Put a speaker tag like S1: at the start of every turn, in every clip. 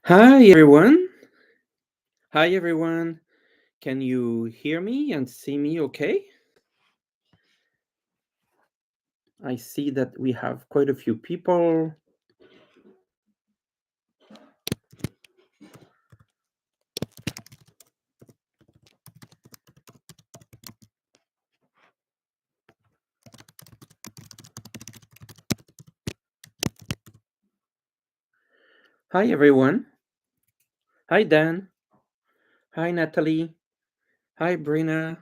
S1: Hi everyone. Hi everyone. Can you hear me and see me okay? I see that we have quite a few people. Hi everyone. Hi Dan. Hi Natalie. Hi Brina.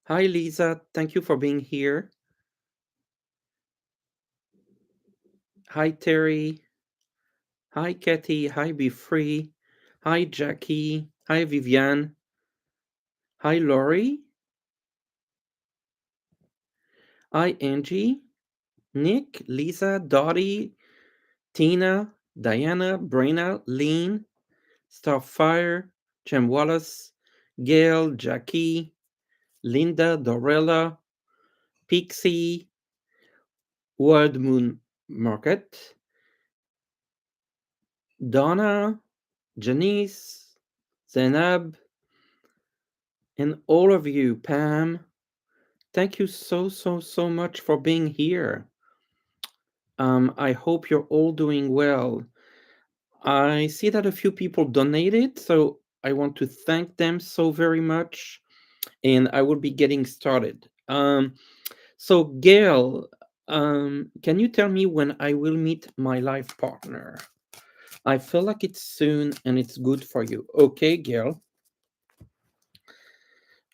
S1: Hi Lisa. Thank you for being here. Hi Terry. Hi Kathy. Hi Be Free. Hi Jackie. Hi Vivian. Hi Laurie. Hi Angie. Nick. Lisa. Dottie. Tina. Diana. Brina. Lean. Starfire, Jem Wallace, Gail, Jackie, Linda, Dorella, Pixie, World Moon Market, Donna, Janice, Zainab, and all of you, Pam. Thank you so much for being here. I hope you're all doing well. I see that a few people donated, so I want to thank them so very much. And I will be getting started. So, Gail, can you tell me when I will meet my life partner? I feel like it's soon and it's good for you. Okay, Gail.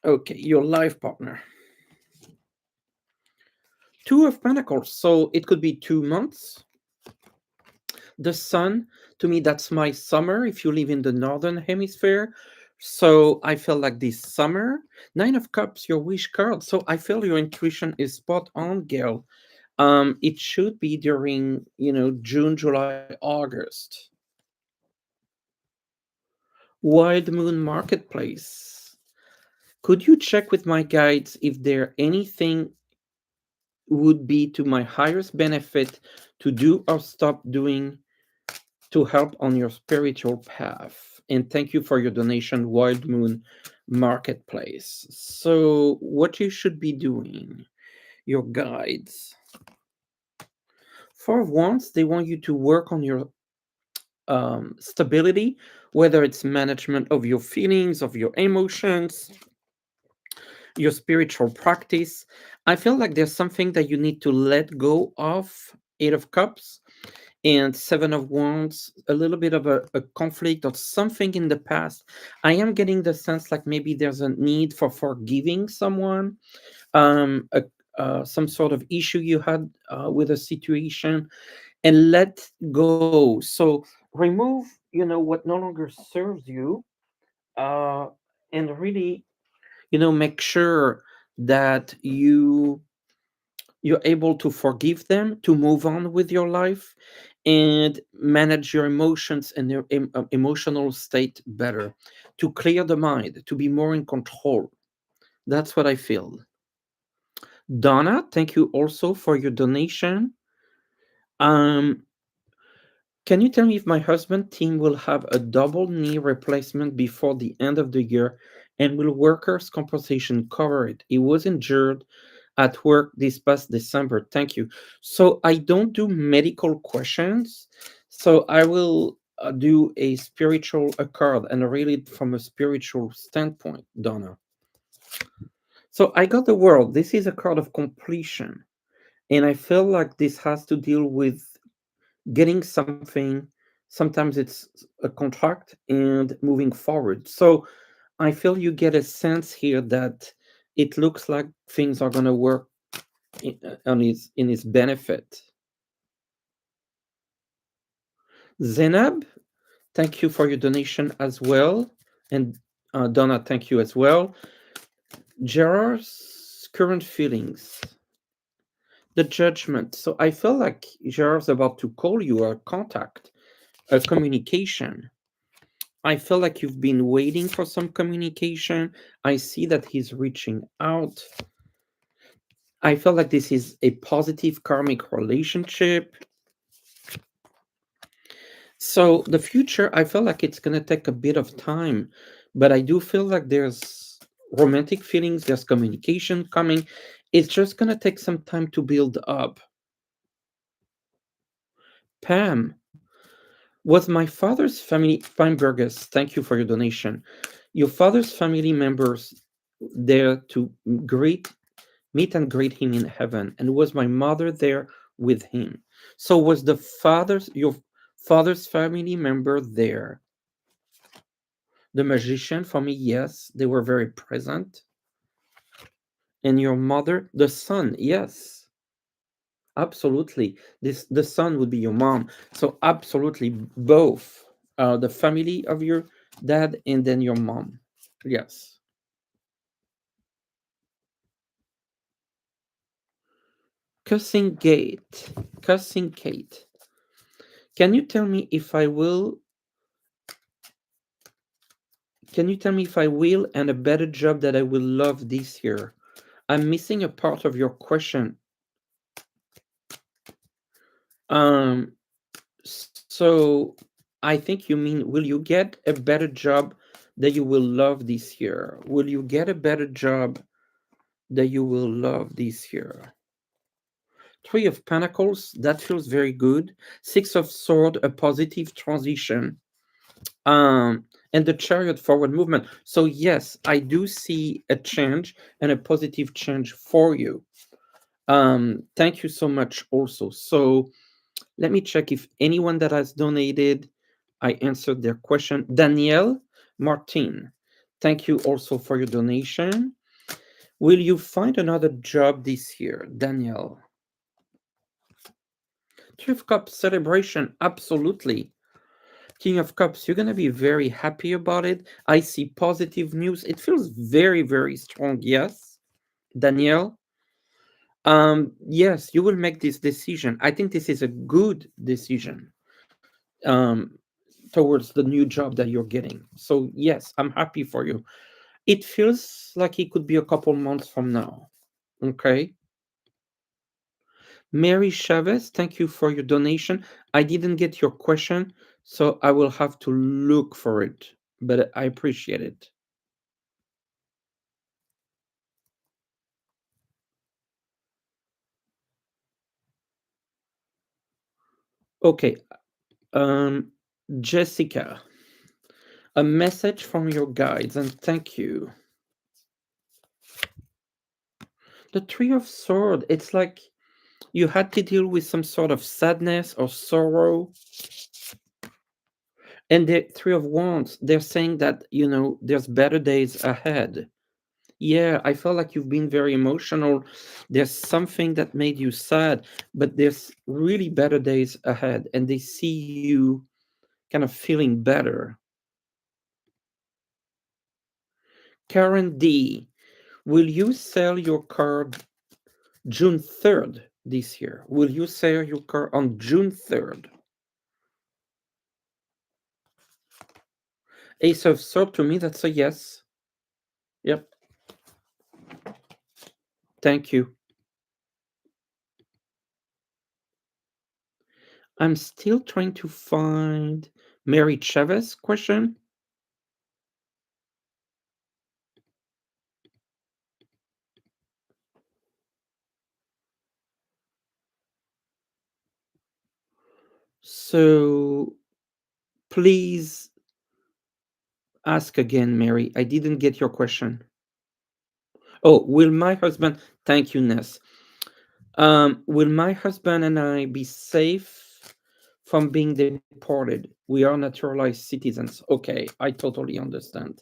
S1: Okay, your life partner. Two of Pentacles. So it could be 2 months. The sun, to me, that's my summer if you live in the northern hemisphere. So I feel like this summer. Nine of Cups, your wish card. So I feel your intuition is spot on, Gail. It should be during, June, July, August. Wild Moon Marketplace. Could you check with my guides if there anything would be to my highest benefit to do or stop doing to help on your spiritual path? And thank you for your donation, Wild Moon Marketplace. So, what you should be doing, your guides. For once, they want you to work on your stability, whether it's management of your feelings, of your emotions, your spiritual practice. I feel like there's something that you need to let go of. Eight of Cups and Seven of Wands, a little bit of a conflict or something in the past. I am getting the sense like maybe there's a need for forgiving someone, some sort of issue you had with a situation, and let go. So remove, what no longer serves you, uh, and really, make sure that you're able to forgive them, to move on with your life, and manage your emotions and your emotional state better, to clear the mind, to be more in control. That's what I feel. Donna, thank you also for your donation. Um, Can you tell me if my husband team will have a double knee replacement before the end of the year, and will workers' compensation cover it? He was injured at work this past December. Thank you. So I don't do medical questions. So I will do a spiritual a card and read it from a spiritual standpoint, Donna. So I got the world. This is a card of completion. And I feel like this has to deal with getting something. Sometimes it's a contract and moving forward. So I feel you get a sense here that it looks like things are going to work in his benefit. Zenab, thank you for your donation as well. And Donna, thank you as well. Gerard's current feelings. The judgment. So I feel like Gerard's about to call you or contact a communication. I feel like you've been waiting for some communication. I see that he's reaching out. I feel like this is a positive karmic relationship. So the future, I feel like it's gonna take a bit of time, but I do feel like there's romantic feelings, there's communication coming. It's just gonna take some time to build up. Pam, was my father's family, Pam Burgess, thank you for your donation. Your father's family members there to greet, meet and greet him in heaven, and was my mother there with him? So was your father's family member there? The magician, for me, yes, they were very present. And your mother, the son, yes, absolutely. The son would be your mom. So absolutely both. The family of your dad and then your mom. Yes. Cussing Gate. Cussing Kate. Can you tell me if I will can you tell me if I will and a better job that I will love this year? I'm missing a part of your question. Um So I think you mean, will you get a better job that you will love this year? Will you get a better job that you will love this year? Three of Pentacles, that feels very good. Six of Sword, a positive transition. And the Chariot, forward movement. So yes, I do see a change and a positive change for you. Thank you so much also. So let me check if anyone that has donated, I answered their question. Danielle Martin, thank you also for your donation. Will you find another job this year, Danielle? King of Cups celebration, absolutely. King of Cups, you're gonna be very happy about it. I see positive news. It feels very, very strong. Yes, Danielle. Yes, you will make this decision. I think this is a good decision. Um, Towards the new job that you're getting. So yes, I'm happy for you. It feels like it could be a couple months from now. Okay. Mary Chavez, thank you for your donation. I didn't get your question, so I will have to look for it, but I appreciate it. Okay. Um, Jessica, a message from your guides, and thank you. The Three of Swords, it's like you had to deal with some sort of sadness or sorrow. And the Three of Wands, they're saying that, there's better days ahead. Yeah, I felt like you've been very emotional. There's something that made you sad, but there's really better days ahead, and they see you kind of feeling better. Karen D, will you sell your car June 3rd this year? Will you sell your car on June 3rd? Ace of Swords, to me, that's a yes. Yep, thank you. I'm still trying to find Mary Chavez question. So please ask again, Mary. I didn't get your question. Oh, will my husband? Thank you, Ness. Will my husband and I be safe from being deported? We are naturalized citizens. Okay, I totally understand.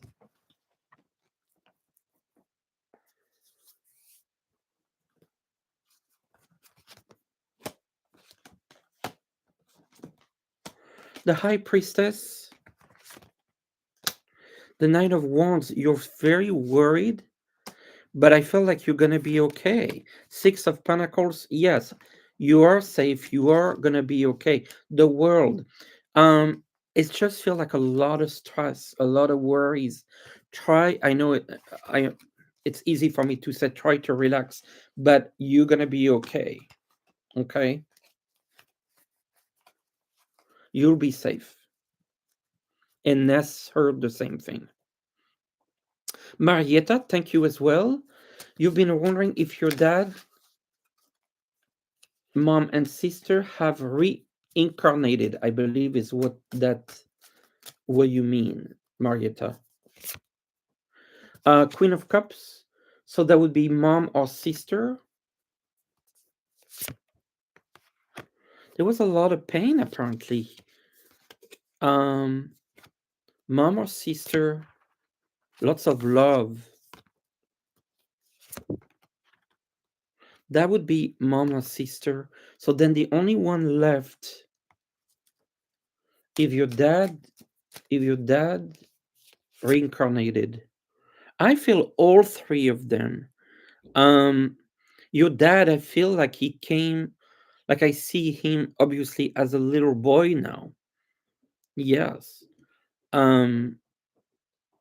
S1: The High Priestess, the Knight of Wands. You're very worried, but I feel like you're gonna be okay. Six of Pentacles, yes, you are safe. You are gonna be okay. The World, um, it just feel like a lot of stress, a lot of worries. Try, I know it. I, it's easy for me to say try to relax, but you're gonna be okay. Okay. You'll be safe. And Ness heard the same thing. Marietta, thank you as well. You've been wondering if your dad, mom, and sister have reincarnated, I believe is what you mean, Marietta. Queen of Cups. So that would be mom or sister. There was a lot of pain apparently. Um, mom or sister, lots of love. That would be mom or sister. So then the only one left, if your dad, if your dad reincarnated, I feel all three of them. Um, your dad, I feel like he came, like I see him obviously as a little boy now. Yes. Um,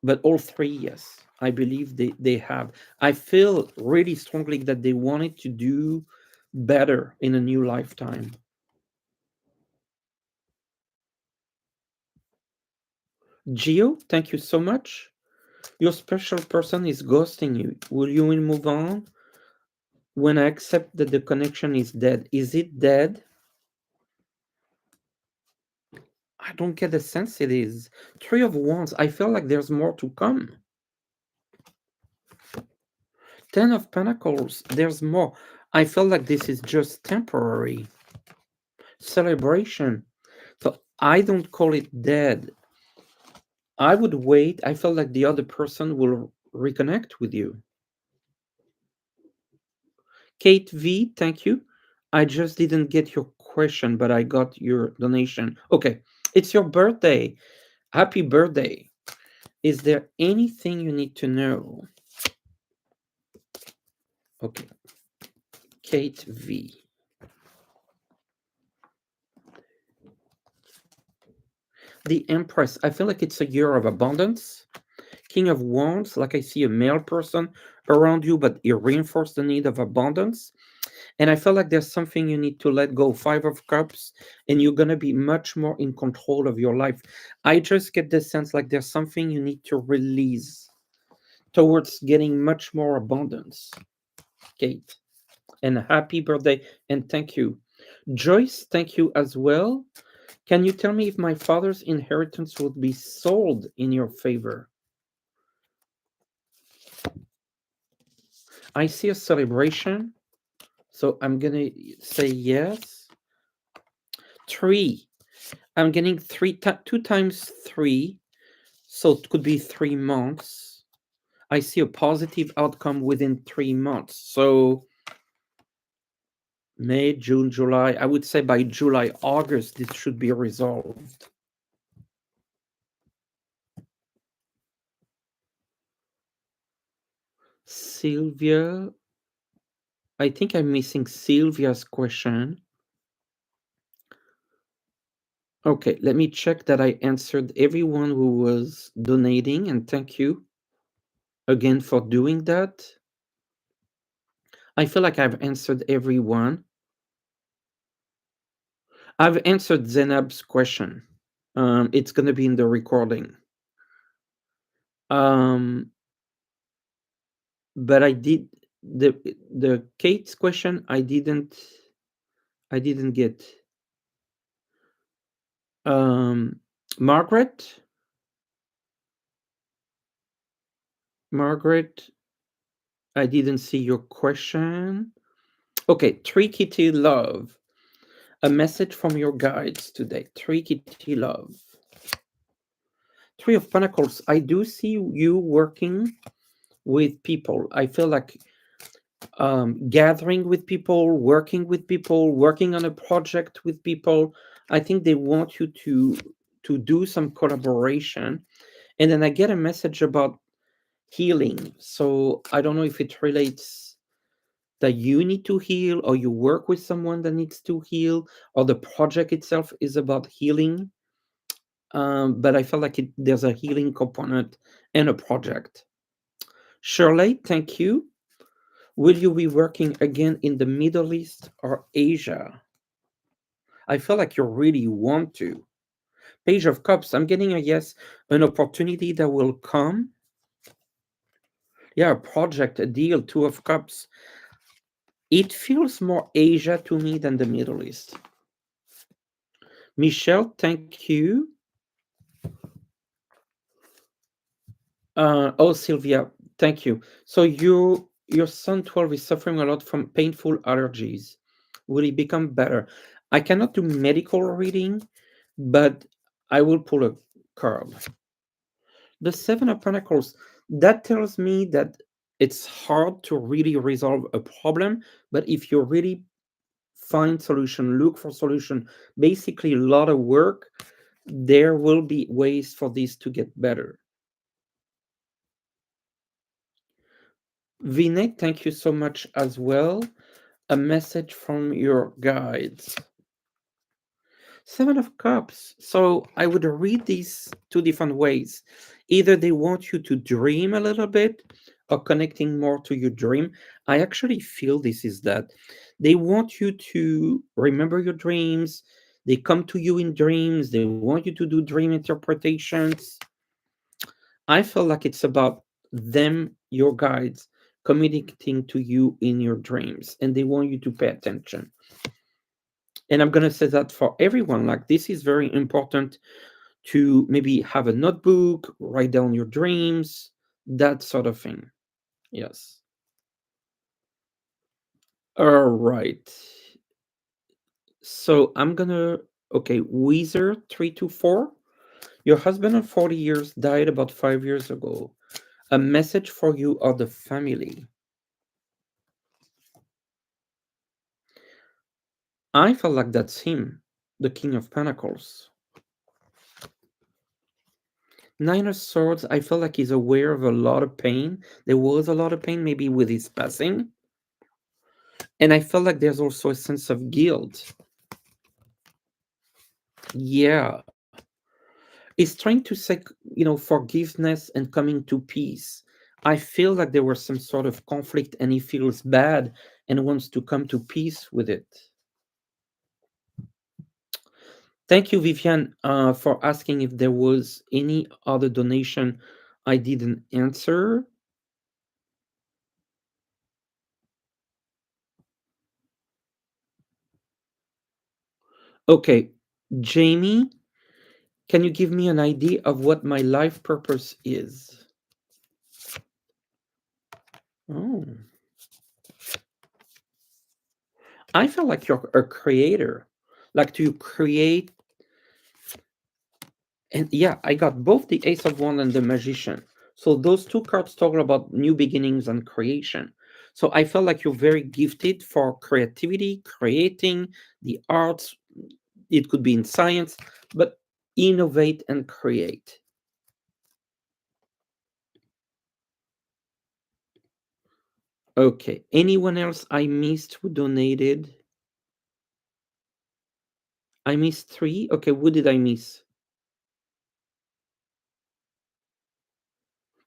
S1: but all three, yes, I believe they have. I feel really strongly that they wanted to do better in a new lifetime. Gio, thank you so much. Your special person is ghosting you. Will you move on when I accept that the connection is dead? Is it dead? I don't get the sense it is. Three of Wands, I feel like there's more to come. Ten of Pentacles, there's more. I feel like this is just temporary celebration. So I don't call it dead. I would wait. I feel like the other person will reconnect with you. Kate V, thank you. I just didn't get your question, but I got your donation. Okay, it's your birthday. Happy birthday. Is there anything you need to know? Okay, Kate V. The Empress, I feel like it's a year of abundance. King of Wands, like I see a male person around you, but it reinforced the need of abundance. And I feel like there's something you need to let go. Five of Cups, and you're going to be much more in control of your life. I just get the sense like there's something you need to release towards getting much more abundance. Kate, and happy birthday, and thank you. Joyce, thank you as well. Can you tell me if my father's inheritance would be sold in your favor? I see a celebration, so I'm going to say yes. Three. I'm getting two times three, so it could be 3 months. I see a positive outcome within 3 months. So May, June, July. I would say by July, August, this should be resolved. Sylvia, I think I'm missing Sylvia's question. Okay, let me check that I answered everyone who was donating, and thank you again for doing that. I feel like I've answered everyone. I've answered Zenab's question. It's going to be in the recording. Um, but I did the Kate's question. I didn't get. Um, Margaret. Margaret, I didn't see your question. Okay, Tricky Love. A message from your guides today. Tricky Love. Three of Pentacles. I do see you working with people. I feel like gathering with people, working on a project with people. I think they want you to do some collaboration. And then I get a message about healing. So I don't know if it relates that you need to heal or you work with someone that needs to heal or the project itself is about healing. But I feel like there's a healing component in a project. Shirley, thank you. Will you be working again in the Middle East or Asia? I feel like you really want to. Page of Cups. I'm getting a yes, an opportunity that will come. Yeah, a project, a deal, Two of Cups. It feels more Asia to me than the Middle East. Michelle, thank you. Oh, Sylvia, thank you. So your son 12 is suffering a lot from painful allergies. Will he become better? I cannot do medical reading, but I will pull a card. The Seven of Pentacles, that tells me that it's hard to really resolve a problem, but if you really find solution, look for solution, basically a lot of work, there will be ways for this to get better. Vinay, thank you so much as well. A message from your guides. Seven of Cups. So I would read these two different ways. Either they want you to dream a little bit or connecting more to your dream. I actually feel this is that. They want you to remember your dreams. They come to you in dreams. They want you to do dream interpretations. I feel like it's about them, your guides, communicating to you in your dreams, and they want you to pay attention. And I'm going to say that for everyone, like this is very important to maybe have a notebook, write down your dreams, that sort of thing. Yes. All right. So I'm going to, okay, Weezer 324. Your husband of 40 years died about 5 years ago. A message for you or the family. I feel like that's him, the King of Pentacles. Nine of Swords, I feel like he's aware of a lot of pain. There was a lot of pain, maybe with his passing. And I feel like there's also a sense of guilt. Yeah. He's trying to seek, forgiveness and coming to peace. I feel like there was some sort of conflict and he feels bad and wants to come to peace with it. Thank you, Vivian, for asking if there was any other donation I didn't answer. Okay, Jamie, can you give me an idea of what my life purpose is? Oh, I feel like you're a creator, like to create. And yeah, I got both the Ace of Wands and the Magician. So those two cards talk about new beginnings and creation. So I felt like you're very gifted for creativity, creating the arts. It could be in science, but innovate and create. Okay. Anyone else I missed who donated? I missed three. Okay, who did I miss?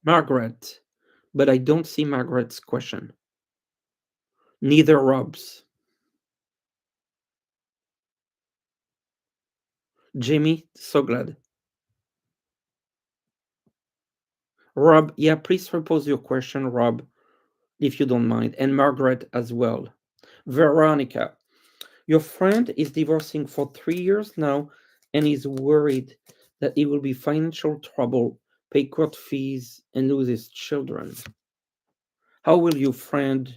S1: Margaret. But I don't see Margaret's question. Neither Rob's. Jamie, so glad. Rob, yeah, please repose your question, Rob, if you don't mind, and Margaret as well. Veronica, your friend is divorcing for 3 years now and is worried that he will be financial trouble, pay court fees, and lose his children. How will your friend?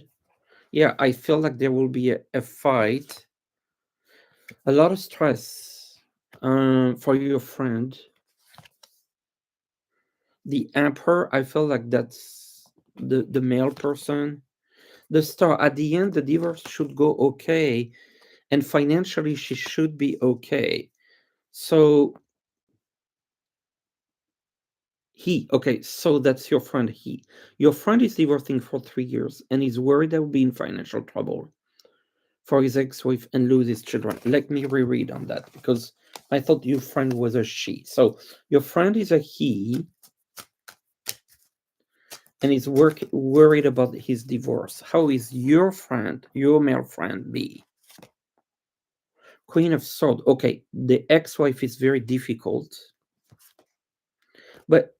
S1: Yeah, I feel like there will be a fight, a lot of stress for your friend. The Emperor, I feel like that's the male person. The Star, at the end, the divorce should go okay, and financially, she should be okay. So okay, so that's your friend, he. Your friend is divorcing for 3 years and is worried that will be in financial trouble for his ex-wife and lose his children. Let me reread on that because I thought your friend was a she. So your friend is a he and is worried about his divorce. How is your friend, your male friend, be? Queen of Swords. Okay, the ex-wife is very difficult, but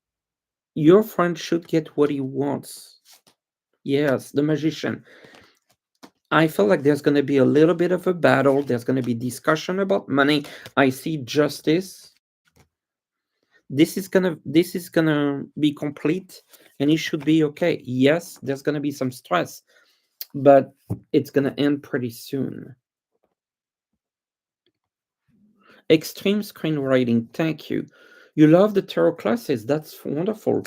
S1: your friend should get what he wants. Yes, the magician. I feel like there's going to be a little bit of a battle. There's going to be discussion about money. I see justice. This is gonna be complete, and it should be okay. Yes, there's gonna be some stress, but it's gonna end pretty soon. Extreme screenwriting. Thank you. You love the tarot classes. That's wonderful.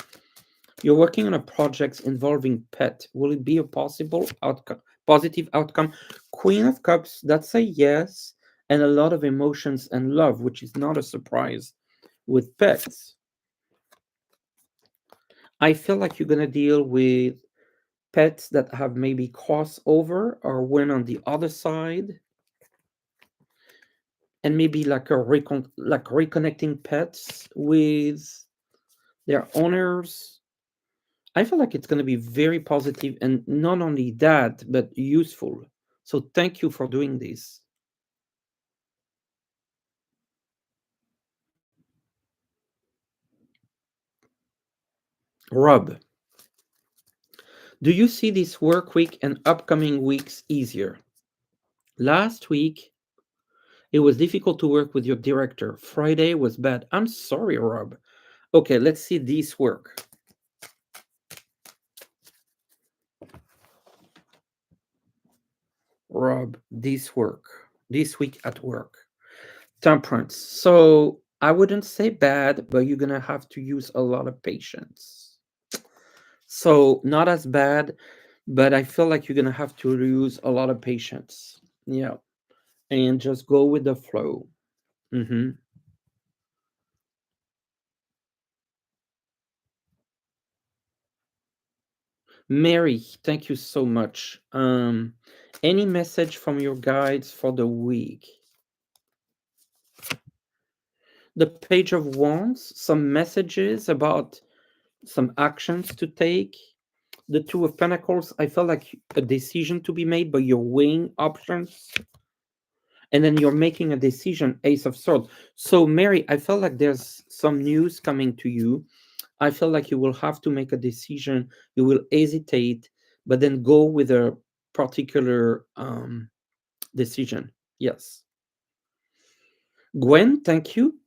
S1: You're working on a project involving pet. Will it be a possible outcome, positive outcome? Queen of Cups, that's a yes, and a lot of emotions and love, which is not a surprise with pets. I feel like you're gonna deal with pets that have maybe crossover or went on the other side, and maybe like like reconnecting pets with their owners. I feel like it's going to be very positive, and not only that, but useful. So thank you for doing this. Rob, do you see this work week and upcoming weeks easier? Last week, it was difficult to work with your director. Friday was bad. I'm sorry, Rob. Okay, let's see this work. Rob, this week at work. Temperance. So I wouldn't say bad, but you're gonna have to use a lot of patience. So not as bad, but I feel like you're gonna have to use a lot of patience. Yeah, and just go with the flow. hmm Mary, thank you so much. Any message from your guides for the week? The Page of Wands, some messages about some actions to take. The Two of Pentacles, I felt like a decision to be made, but you're weighing options, and then you're making a decision. Ace of Swords. So, Mary, I felt like there's some news coming to you. I feel like you will have to make a decision. You will hesitate, but then go with a particular decision. Yes. Gwen, thank you.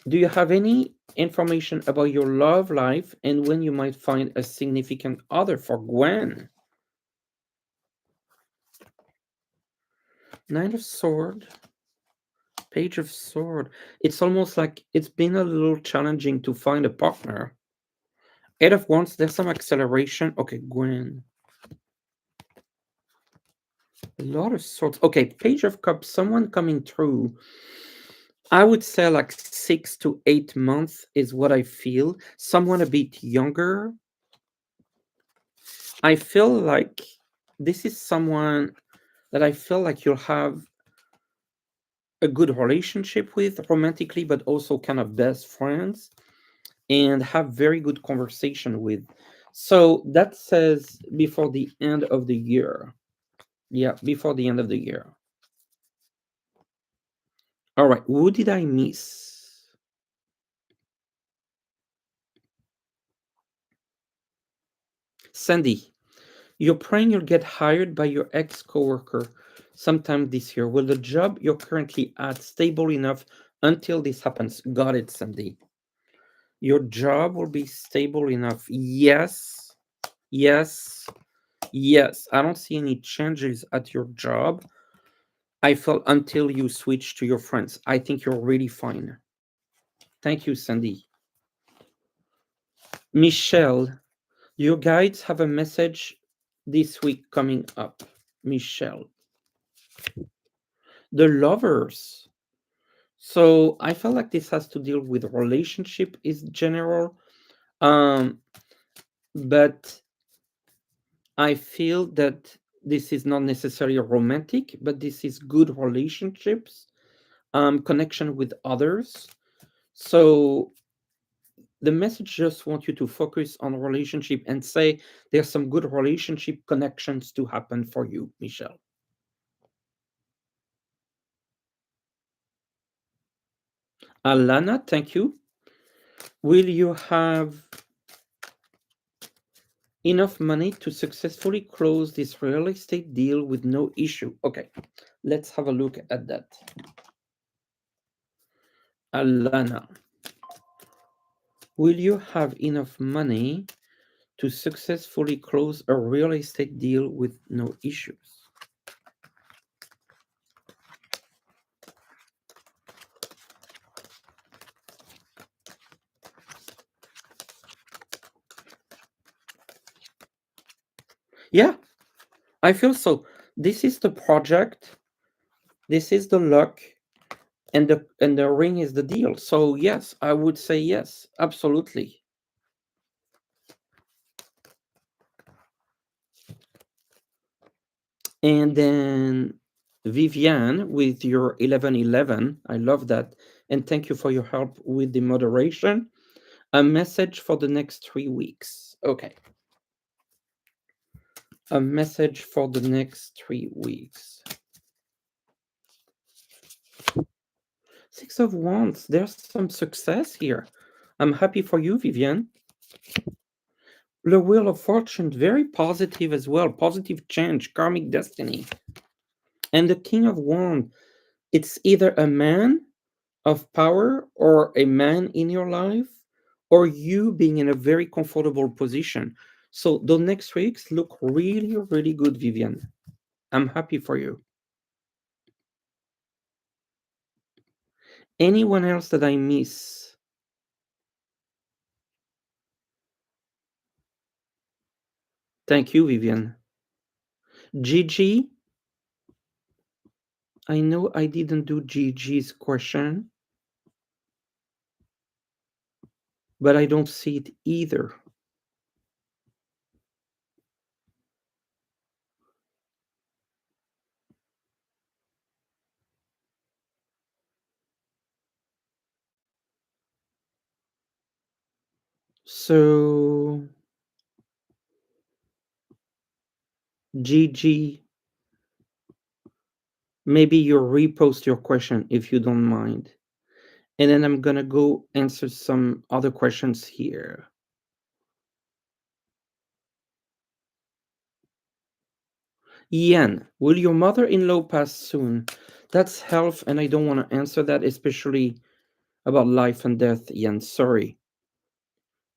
S1: Do you have any information about your love life and when you might find a significant other for Gwen? Knight of Sword, Page of Sword. It's almost like it's been a little challenging to find a partner. Eight of Wands, there's some acceleration. Okay, Gwen. A lot of swords. Okay, Page of Cups, someone coming through. I would say like 6 to 8 months is what I feel. Someone a bit younger. I feel like this is someone that I feel like you'll have a good relationship with romantically, but also kind of best friends and have very good conversation with. So that says before the end of the year. Yeah, before the end of the year. All right, who did I miss? Sandy, you're praying you'll get hired by your ex coworker sometime this year. Will the job you're currently at stable enough until this happens? Got it, Sandy. Your job will be stable enough. Yes, yes, yes. I don't see any changes at your job. I felt until you switch to your friends. I think you're really fine. Thank you, Sandy. Michelle, your guides have a message this week coming up. Michelle, the lovers. So I felt like this has to deal with relationship is general. Um, but I feel that this is not necessarily romantic, but this is good relationships, connection with others. So the message just wants you to focus on relationship and say there's some good relationship connections to happen for you, Michelle. Alana, thank you. Will you have enough money to successfully close this real estate deal with no issue? Okay, let's have a look at that. Alana, will you have enough money to successfully close a real estate deal with no issues? Yeah, I feel so. This is the project, this is the luck, and the ring is the deal. So yes, I would say yes, absolutely. And then Viviane with your 1111, I love that. And thank you for your help with the moderation. A message for the next 3 weeks. Okay. A message for the next 3 weeks. Six of Wands. There's some success here. I'm happy for you, Viviane. The Wheel of Fortune, very positive as well. Positive change, karmic destiny. And the King of Wands. It's either a man of power or a man in your life or you being in a very comfortable position. So the next weeks look really, really good, Vivian. I'm happy for you. Anyone else that I miss? Thank you, Vivian. Gigi, I know I didn't do Gigi's question, but I don't see it either. So, Gigi, maybe you repost your question if you don't mind. And then I'm gonna go answer some other questions here. Ian, will your mother-in-law pass soon? That's health, and I don't want to answer that, especially about life and death, Ian. Sorry.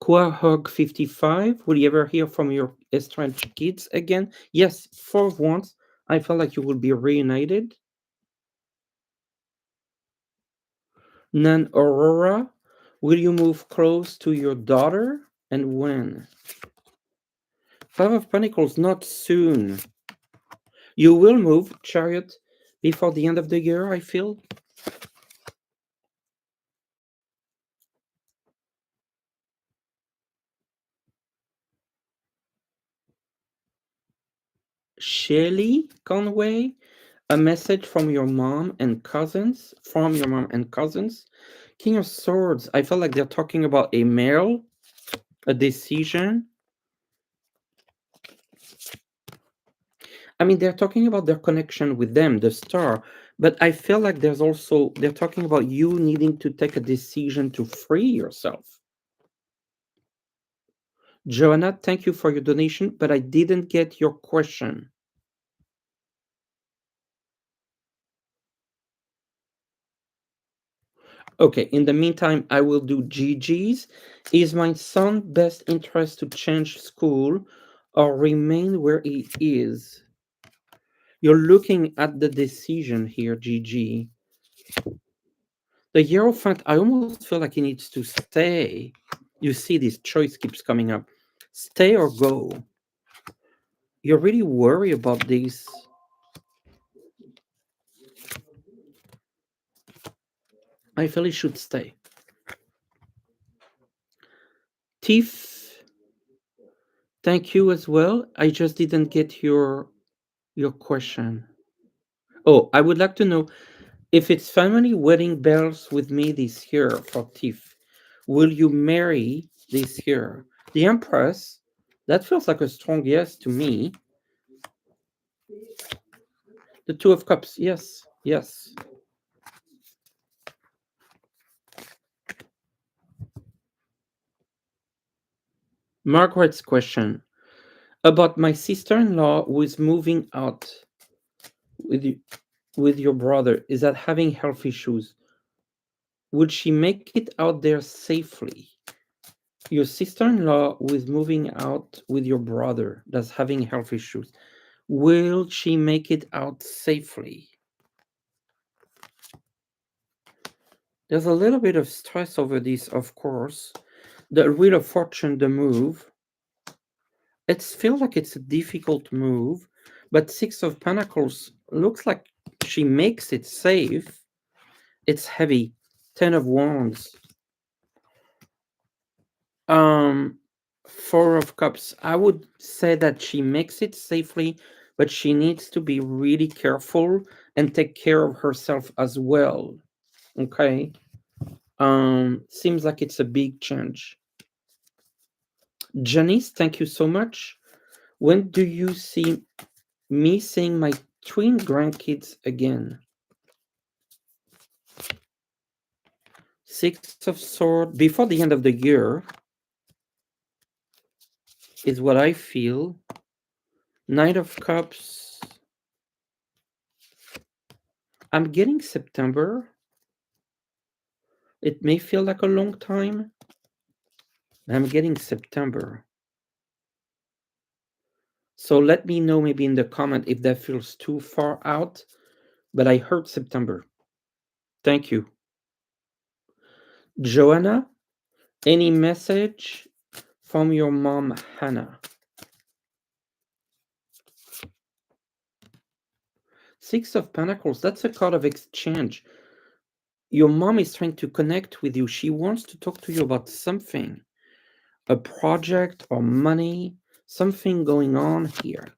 S1: Quahog 55, will you ever hear from your estranged kids again? Yes, for once. I felt like you would be reunited. Nan Aurora, will you move close to your daughter and when? Five of Pentacles, not soon. You will move, Chariot, before the end of the year, I feel. Shelly Conway, a message from your mom and cousins. From your mom and cousins. King of Swords, I feel like they're talking about a male, a decision. I mean, they're talking about their connection with them, the star. But I feel like they're talking about you needing to take a decision to free yourself. Joanna, thank you for your donation, but I didn't get your question. Okay, in the meantime, I will do GG's. Is my son best interest to change school or remain where he is? You're looking at the decision here, GG. The Hierophant, I almost feel like he needs to stay. You see, this choice keeps coming up. Stay or go? You're really worried about this. I feel he should stay. Tiff, thank you as well. I just didn't get your question. Oh, I would like to know if it's family wedding bells with me this year for Tiff. Will you marry this year? The Empress, that feels like a strong yes to me. The Two of Cups, yes, yes. Margaret's question about my sister-in-law who is moving out with you, with your brother is that having health issues. Would she make it out there safely? Your sister-in-law who is moving out with your brother that's having health issues. Will she make it out safely? There's a little bit of stress over this, of course. The Wheel of Fortune, the move. It feels like it's a difficult move, but Six of Pentacles looks like she makes it safe. It's heavy. Ten of Wands. Um, Four of Cups. I would say that she makes it safely, but she needs to be really careful and take care of herself as well. Okay. Seems like it's a big change. Janice, thank you so much. When do you see me seeing my twin grandkids again? Six of Swords before the end of the year is what I feel. Knight of Cups. I'm getting September. It may feel like a long time. I'm getting September. So let me know maybe in the comment if that feels too far out. But I heard September. Thank you. Joanna, any message from your mom, Hannah? Six of Pentacles, that's a card of exchange. Your mom is trying to connect with you. She wants to talk to you about something, a project or money, something going on here.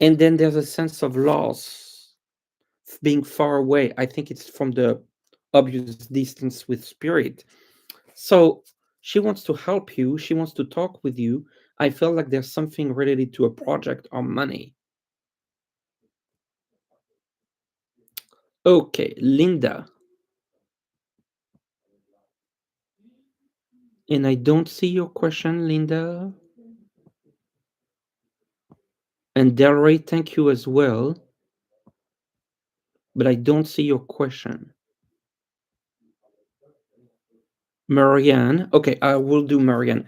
S1: And then there's a sense of loss, being far away. I think it's from the obvious distance with spirit. So she wants to help you. She wants to talk with you. I feel like there's something related to a project or money. Okay, Linda. And I don't see your question, Linda. And Delray, thank you as well. But I don't see your question. Marianne. Okay, I will do Marianne.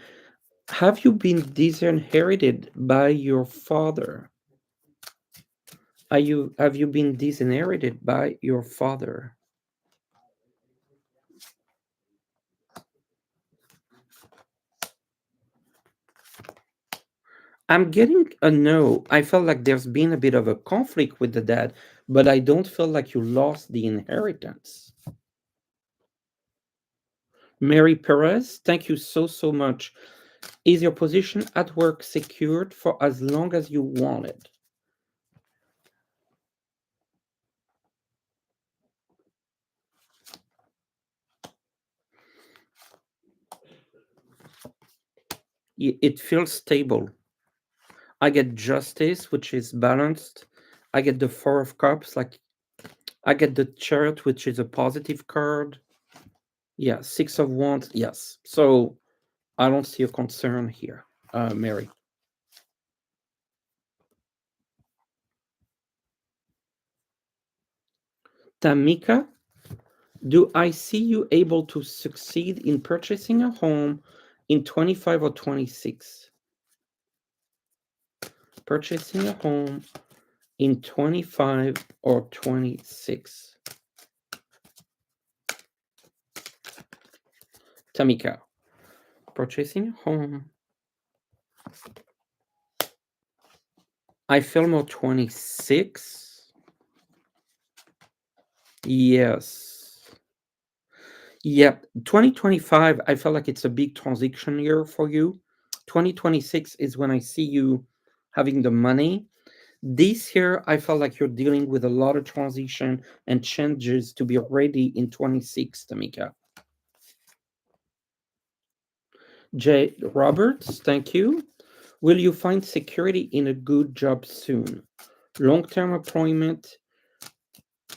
S1: Have you been disinherited by your father? Have you been disinherited by your father? I'm getting a no. I felt like there's been a bit of a conflict with the dad, but I don't feel like you lost the inheritance. Mary Perez, thank you so much. Is your position at work secured for as long as you want it? It feels stable. I get justice, which is balanced. I get the Four of Cups, like I get the Chariot, which is a positive card. Yeah, Six of Wands, yes. So I don't see a concern here, Mary. Tamika, do I see you able to succeed in purchasing a home in 25 or 26? Purchasing a home in 25 or 26. Tamika, purchasing a home. I feel more 26. Yes. Yep. 2025, I felt like it's a big transition year for you. 2026 is when I see you having the money. This year, I felt like you're dealing with a lot of transition and changes to be ready in 26, Tamika. Jay Roberts, thank you. Will you find security in a good job soon? Long-term employment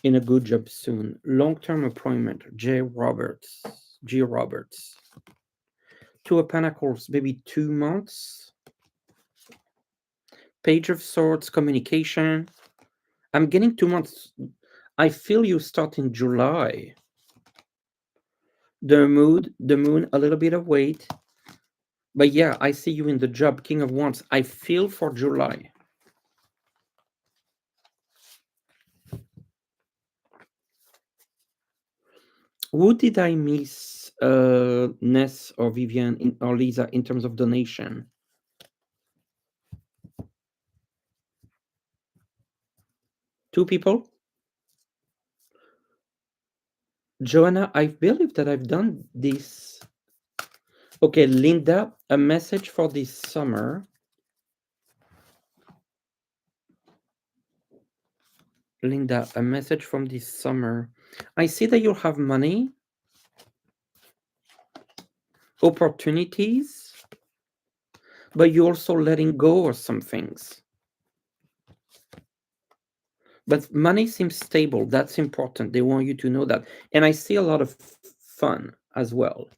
S1: in a good job soon. Long-term employment, J. Roberts. G. Roberts. Two of Pentacles, maybe 2 months. Page of Swords, communication. I'm getting 2 months. I feel you start in July. The moon, a little bit of weight. But yeah, I see you in the job, King of Wands. I feel for July. Who did I miss, Ness or Vivian or Lisa, in terms of donation? Two people? Joanna, I believe that I've done this. Okay, Linda, a message for this summer. Linda, a message from this summer. I see that you have money, opportunities, but you're also letting go of some things. But money seems stable. That's important. They want you to know that. And I see a lot of fun as well.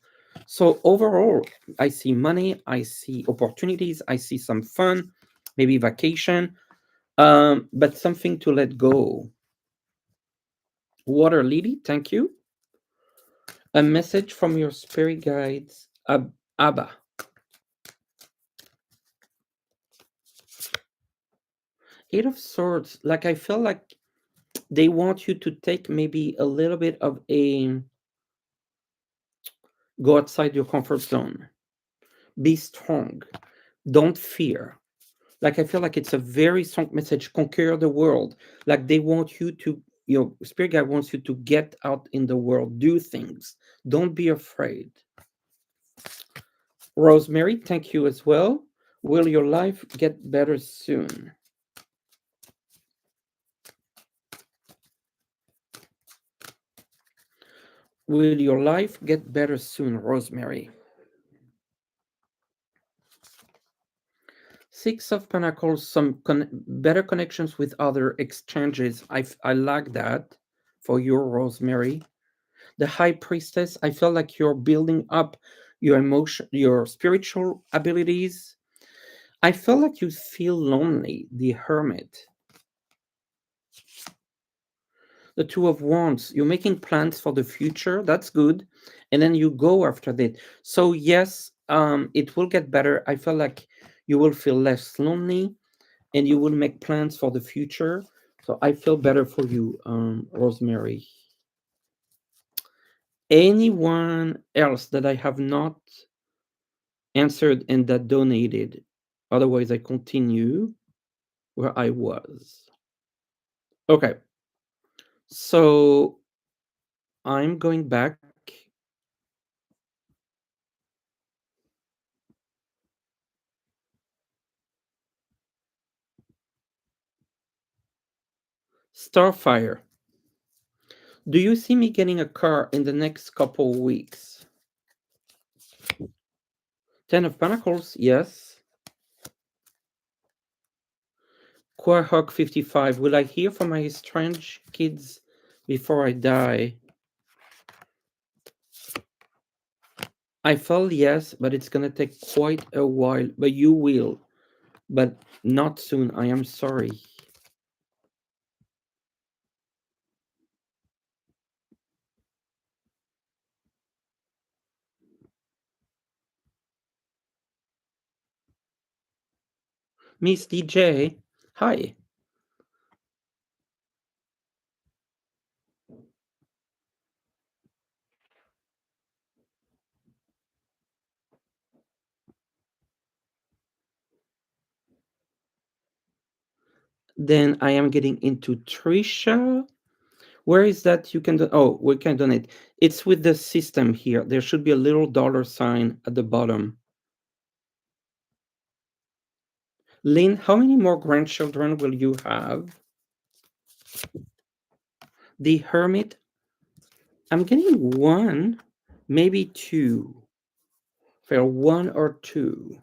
S1: So overall, I see money, I see opportunities, I see some fun, maybe vacation, but something to let go. Water Lily, thank you. A message from your spirit guides, Abba. Eight of Swords, like I feel like they want you to take maybe a little bit of a go outside your comfort zone. Be strong. Don't fear. Like I feel like it's a very strong message. Conquer the world. Like they want you to, your spirit guide wants you to get out in the world, do things. Don't be afraid. Rosemary, thank you as well. Will your life get better soon? Will your life get better soon, Rosemary? Six of Pentacles, some better connections with other exchanges. I like that for your Rosemary. The High Priestess, I feel like you're building up your emotion, your spiritual abilities. I feel like you feel lonely. The Hermit. The Two of Wands, you're making plans for the future. That's good. And then you go after that. So yes, it will get better. I feel like you will feel less lonely and you will make plans for the future. So I feel better for you, Rosemary. Anyone else that I have not answered and that donated? Otherwise, I continue where I was. Okay. So I'm going back. Starfire. Do you see me getting a car in the next couple weeks? Ten of Pentacles, yes. Quahawk 55. Will I hear from my strange kids before I die? I felt yes, but it's gonna take quite a while. But you will. But not soon. I am sorry. Miss DJ, hi. Then I am getting into Trisha. Where is that you can do? Oh, we can donate. It's with the system here. There should be a little dollar sign at the bottom. Lynn, how many more grandchildren will you have? The Hermit, I'm getting one, maybe two. For one or two.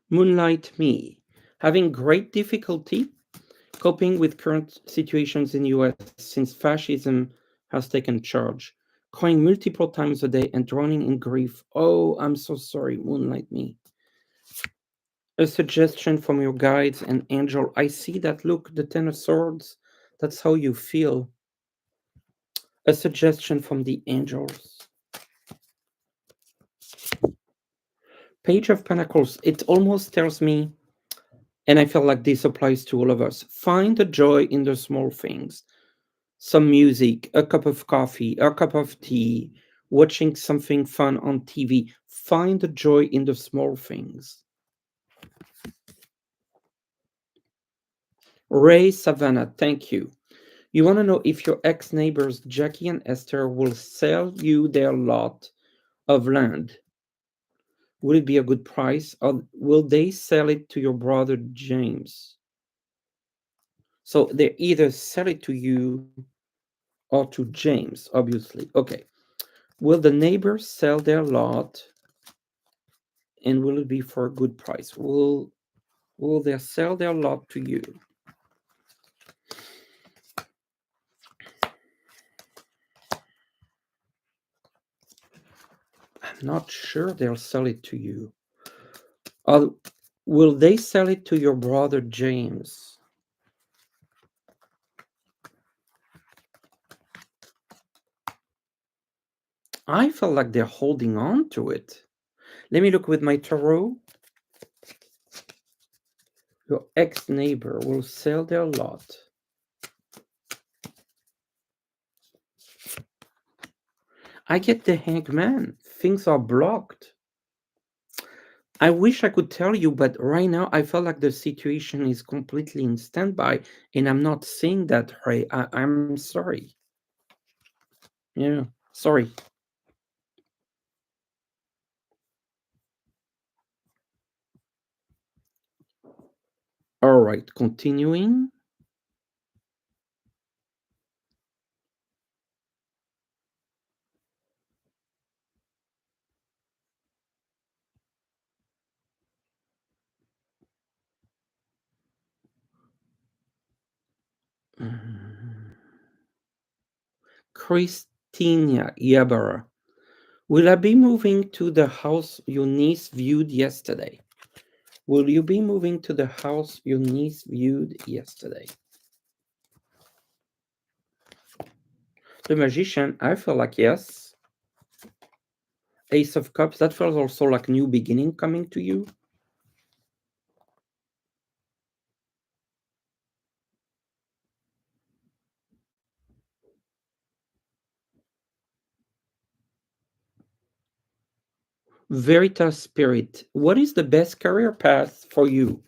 S1: Moonlight me. Having great difficulty coping with current situations in US since fascism has taken charge. Crying multiple times a day and drowning in grief. Oh, I'm so sorry, Moonlight me. A suggestion from your guides and angel. I see that. Look, the Ten of Swords. That's how you feel. A suggestion from the angels. Page of Pentacles. It almost tells me, and I feel like this applies to all of us, find the joy in the small things. Some music, a cup of coffee, a cup of tea, watching something fun on TV. Find the joy in the small things. Ray Savannah, thank you. You want to know if your ex neighbors Jackie and Esther will sell you their lot of land. Will it be a good price, or will they sell it to your brother James? So they either sell it to you or to James, obviously. Okay. Will the neighbors sell their lot, and will it be for a good price? Will they sell their lot to you? I'm not sure they'll sell it to you. Or will they sell it to your brother James? I feel like they're holding on to it. Let me look with my tarot. Your ex neighbor will sell their lot. I get the hangman. Things are blocked. I wish I could tell you, but right now I feel like the situation is completely in standby, and I'm not seeing that, Ray. I'm sorry. Yeah, sorry. All right, continuing. Mm. Christina Yabara. Will I be moving to the house your niece viewed yesterday? Will you be moving to the house your niece viewed yesterday? The magician, I feel like yes. Ace of Cups, that feels also like new beginning coming to you. Veritas Spirit, what is the best career path for you?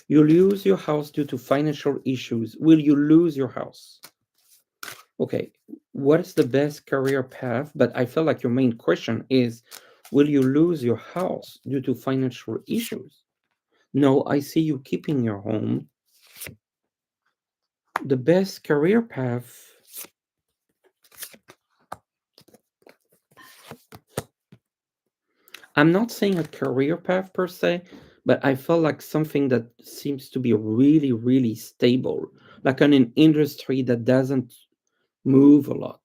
S1: You lose your house due to financial issues. Will you lose your house? Okay, what is the best career path? But I feel like your main question is, will you lose your house due to financial issues? No, I see you keeping your home. The best career path, I'm not saying a career path per se, but I felt like something that seems to be really, really stable, like in an industry that doesn't move a lot.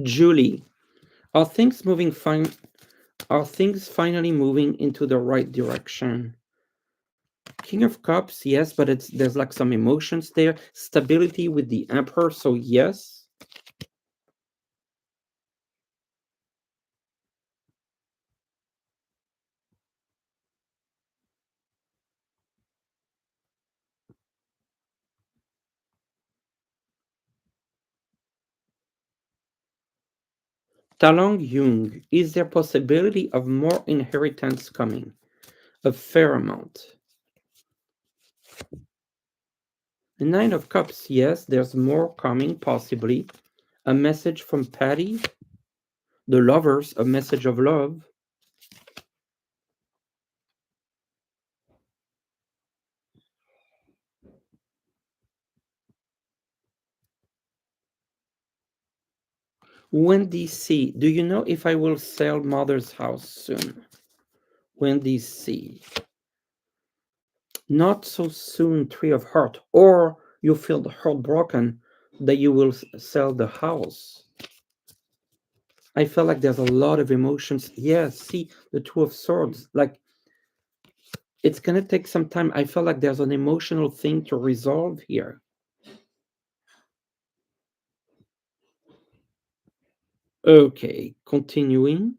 S1: Julie, are things moving fine? Are things finally moving into the right direction? King of Cups, yes, but there's like some emotions there. Stability with the Emperor, so yes. Talong Jung, is there possibility of more inheritance coming? A fair amount. The Nine of Cups, yes, there's more coming, possibly. A message from Patty. The Lovers, a message of love. Wendy C. Do you know if I will sell mother's house soon? Wendy C. Not so soon, Three of Heart. Or you feel heartbroken that you will sell the house. I feel like there's a lot of emotions. Yeah, see, the Two of Swords. Like, it's going to take some time. I feel like there's an emotional thing to resolve here. Okay, continuing.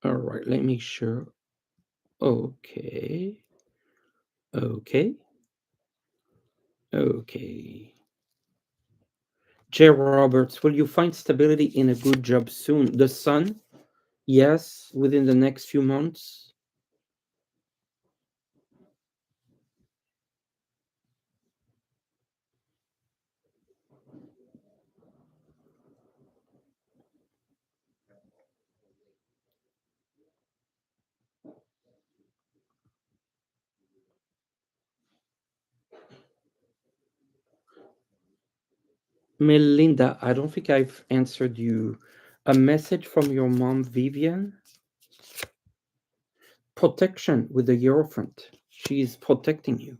S1: All right, let me show. Okay, okay, okay. J. Roberts, will you find stability in a good job soon? The Sun, yes, within the next few months. Melinda, I don't think I've answered you. A message from your mom, Vivian. Protection with the Hierophant. She's protecting you.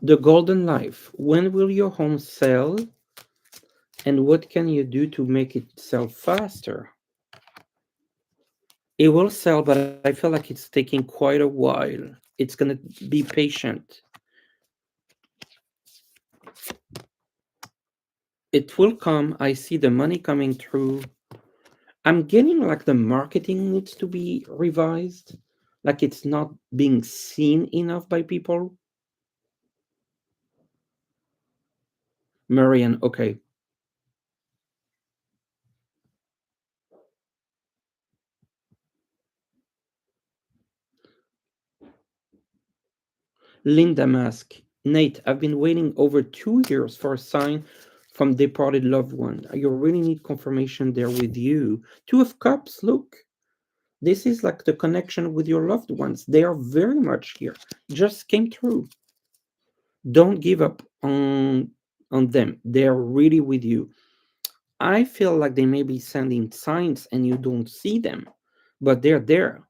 S1: The Golden Life. When will your home sell? And what can you do to make it sell faster? It will sell, but I feel like it's taking quite a while. It's going to be patient. It will come. I see the money coming through. I'm getting like the marketing needs to be revised. Like it's not being seen enough by people. Marian, okay. Linda Mask. Nate, I've been waiting over 2 years for a sign from departed loved one. You really need confirmation there with you. Two of Cups, look. This is like the connection with your loved ones. They are very much here. Just came through. Don't give up on them. They're really with you. I feel like they may be sending signs and you don't see them, but they're there.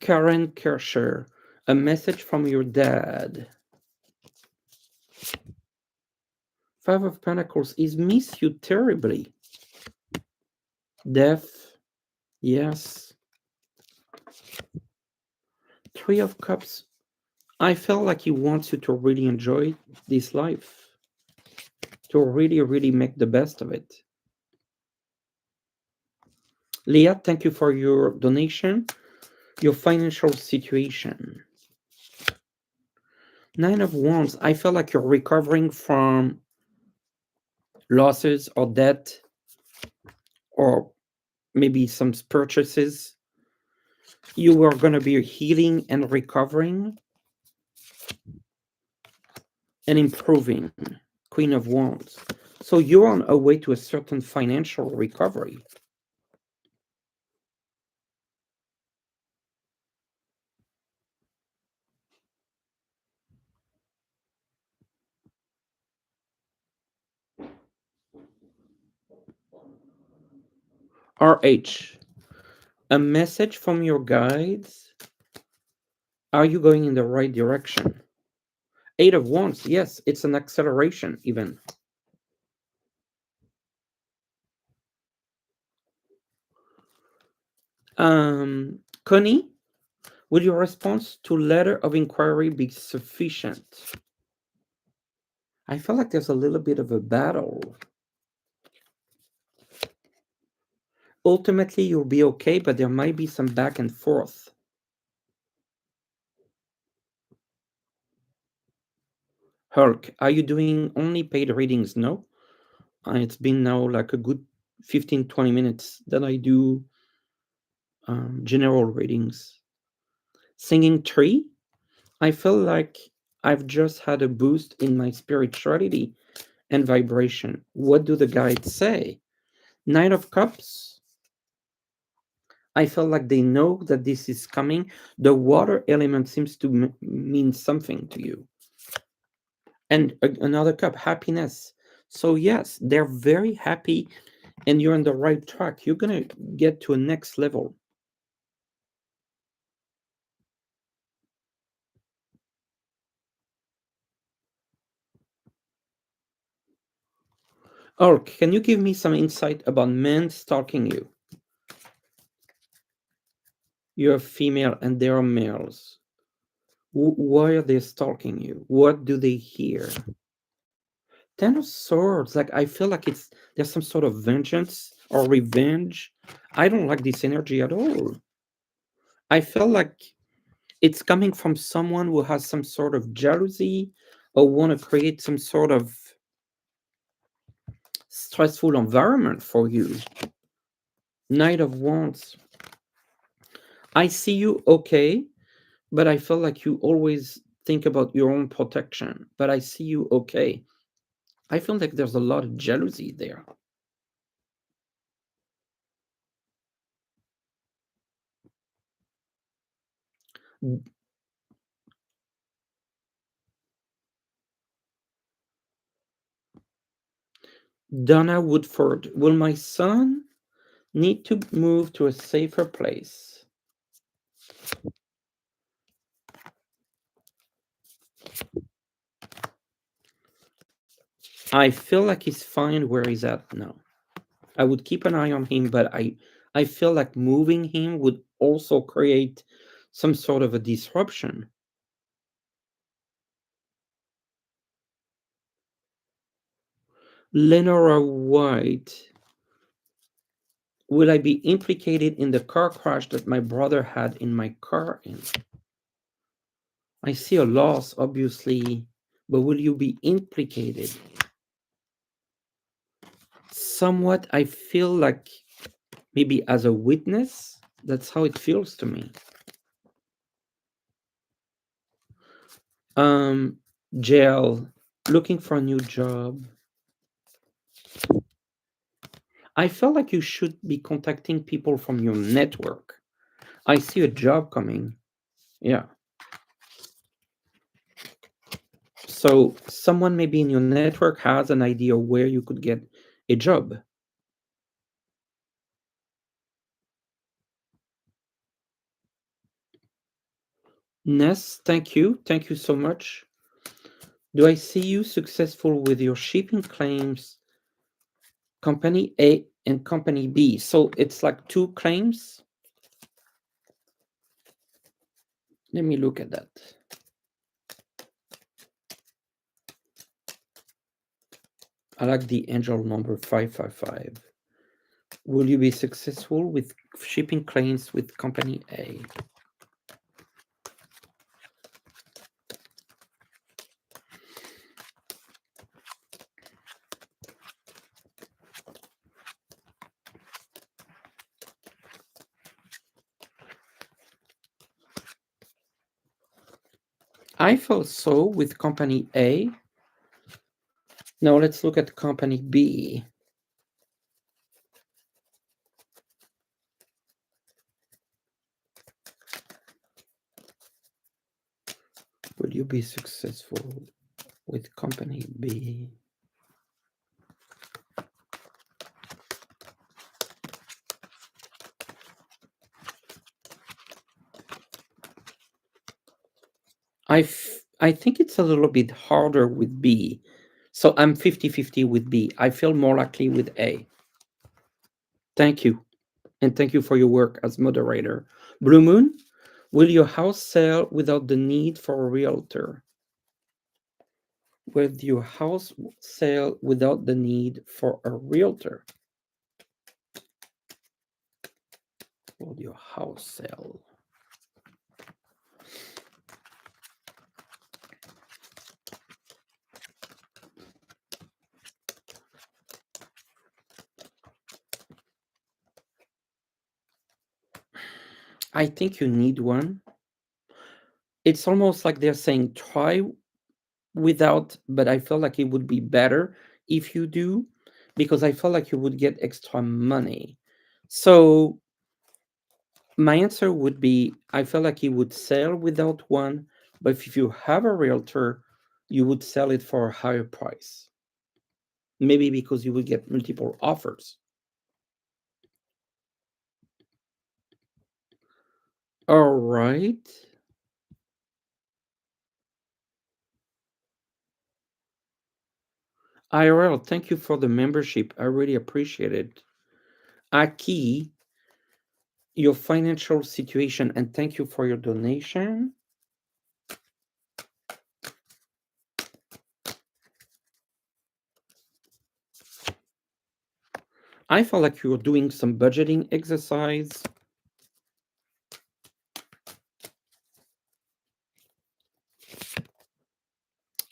S1: Karen Kirscher, a message from your dad. Five of Pentacles is miss you terribly. Death, yes. Three of Cups, I felt like he wants you to really enjoy this life, to really, really make the best of it. Leah, thank you for your donation. Your financial situation. Nine of Wands, I feel like you're recovering from losses or debt or maybe some purchases. You are going to be healing and recovering and improving. Queen of Wands. So you're on a way to a certain financial recovery. RH, a message from your guides. Are you going in the right direction? Eight of Wands, yes, it's an acceleration even. Connie, will your response to letter of inquiry be sufficient? I feel like there's a little bit of a battle. Ultimately, you'll be okay, but there might be some back and forth. Hulk, are you doing only paid readings? No. It's been now like a good 15, 20 minutes that I do general readings. Singing tree, I feel like I've just had a boost in my spirituality and vibration. What do the guides say? Knight of Cups, I feel like they know that this is coming. The water element seems to mean something to you. And another cup, happiness. So, yes, they're very happy and you're on the right track. You're going to get to a next level. Or can you give me some insight about men stalking you? You're female and they are males. Why are they stalking you? What do they hear? Ten of Swords, like I feel like there's some sort of vengeance or revenge. I don't like this energy at all. I feel like it's coming from someone who has some sort of jealousy or want to create some sort of stressful environment for you. Knight of Wands. I see you okay, but I feel like you always think about your own protection. But I see you okay. I feel like there's a lot of jealousy there. Donna Woodford, will my son need to move to a safer place? I feel like he's fine where he's at now. I would keep an eye on him, but I feel like moving him would also create some sort of a disruption. Lenora White, will I be implicated in the car crash that my brother had in my car? I see a loss, obviously, but will you be implicated? Somewhat, I feel like maybe as a witness. That's how it feels to me. Um, Jail, looking for a new job. I felt like you should be contacting people from your network. I see a job coming. Yeah. So someone maybe in your network has an idea where you could get a job. Ness, thank you. Thank you so much. Do I see you successful with your shipping claims, company A and company B? So it's like two claims. Let me look at that. I like the angel number 555. Will you be successful with shipping claims with company A? I felt so with company A. Now let's look at company B. Will you be successful with company B? I think it's a little bit harder with B. So I'm 50-50 with B. I feel more likely with A. Thank you. And thank you for your work as moderator. Blue Moon, will your house sell without the need for a realtor? Will your house sell without the need for a realtor? for your house sale. I think you need one. It's almost like they're saying try without, but I feel like it would be better if you do, because I feel like you would get extra money. So my answer would be I feel like you would sell without one, but if you have a realtor, you would sell it for a higher price. Maybe because you would get multiple offers. All right. IRL, thank you for the membership. I really appreciate it. Aki, your financial situation, and thank you for your donation. I felt like you were doing some budgeting exercise.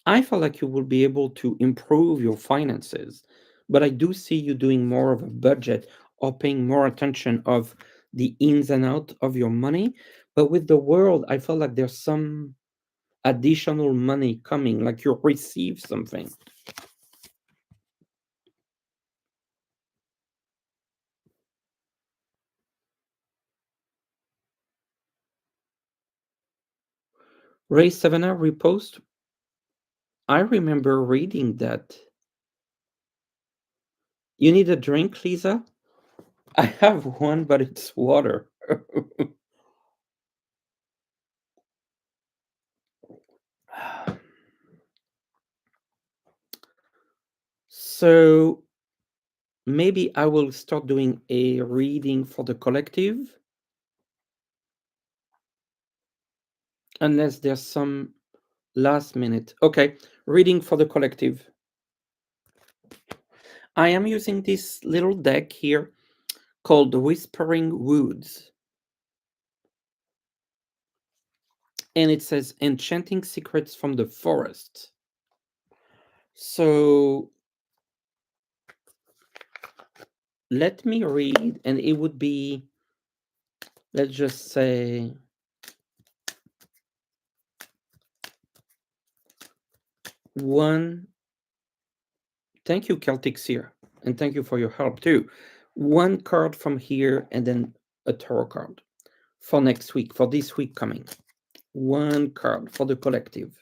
S1: I felt like you will be able to improve your finances, but I do see you doing more of a budget or paying more attention of the ins and out of your money. But with the world, I felt like there's some additional money coming, like you receive something. Ray Savannah repost. I remember reading that. You need a drink, Lisa? I have one, but it's water. So maybe I will start doing a reading for the collective, unless there's some last minute. Okay, reading for the collective. I am using this little deck here called Whispering Woods, and it says Enchanting Secrets from the Forest. So let me read, and it would be, let's just say, one. Thank you, Celtic Seer, and thank you for your help too. One card from here, and then a tarot card for next week, for this week coming. One card for the collective.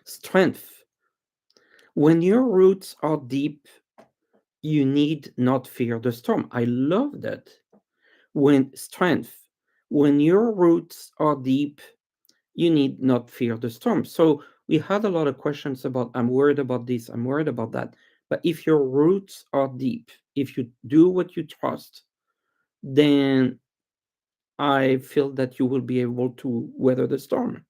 S1: Strength. When your roots are deep, you need not fear the storm. I love that. When strength, when your roots are deep, you need not fear the storm. So we had a lot of questions about I'm worried about this, I'm worried about that. But if your roots are deep, if you do what you trust, then I feel that you will be able to weather the storm.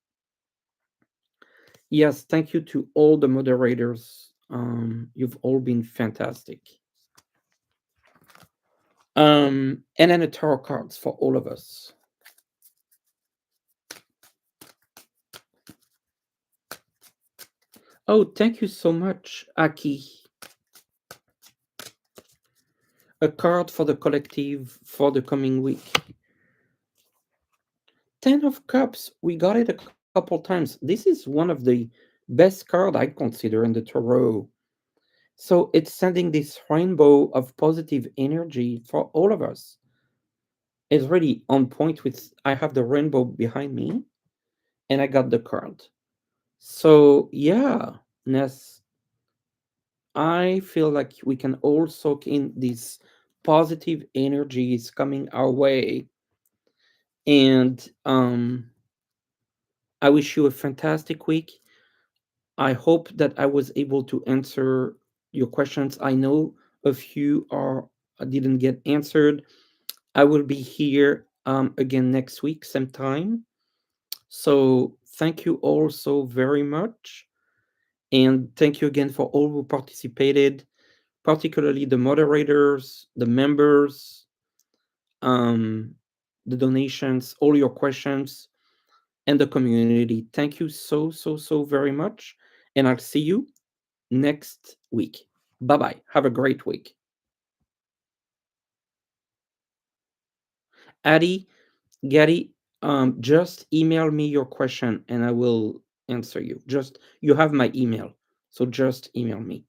S1: Yes, thank you to all the moderators. You've all been fantastic. And then the tarot cards for all of us. Oh, thank you so much, Aki. A card for the collective for the coming week. 10 of Cups. We got it a couple times. This is one of the best card I consider in the tarot. So it's sending this rainbow of positive energy for all of us. It's really on point with I have the rainbow behind me and I got the card. So yeah, Ness, I feel like we can all soak in these positive energies coming our way. And I wish you a fantastic week. I hope that I was able to answer your questions. I know a few are didn't get answered. I will be here again next week, same time. So thank you all so very much. And thank you again for all who participated. particularly the moderators, the members, um, the donations, all your questions, and the community. Thank you so very much. And I'll see you next week. Bye bye. Have a great week. Addie, Gary, just email me your question and I will answer you. Just, you have my email. So just email me.